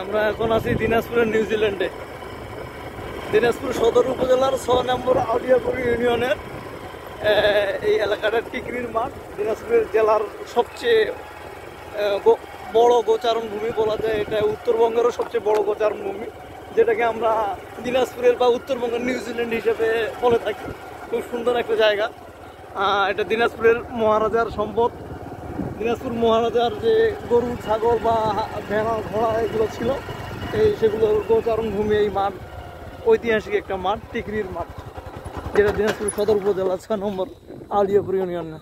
আমরা এখন আছি দিনাজপুরের নিউজিল্যান্ডে। দিনাজপুর সদর উপজেলার 6 নম্বর আউলিয়াপুর ইউনিয়নের এই এলাকাটা টিকরির মাঠ। দিনাজপুরের জেলার সবচেয়ে বড় গোচারণ ভূমি বলা যায়। এটা উত্তরবঙ্গেরও সবচেয়ে বড় গোচারণ ভূমি, যেটাকে আমরা দিনাজপুরের বা উত্তরবঙ্গের নিউজিল্যান্ড হিসেবে বলে থাকি। খুব সুন্দর একটা জায়গা। এটা দিনাজপুরের মহারাজার সম্পদ। দিনাজপুর মহারাজার যে গরু, ছাগল বা ভেড়া, ঘোড়া এগুলো ছিল, সেগুলোর গোচারণ ভূমি এই মাঠ। ঐতিহাসিক একটা মাঠ, টিকরির মাঠ, যেটা দিনাজপুর সদর উপজেলা 6 নম্বর আউলিয়াপুর ইউনিয়নে।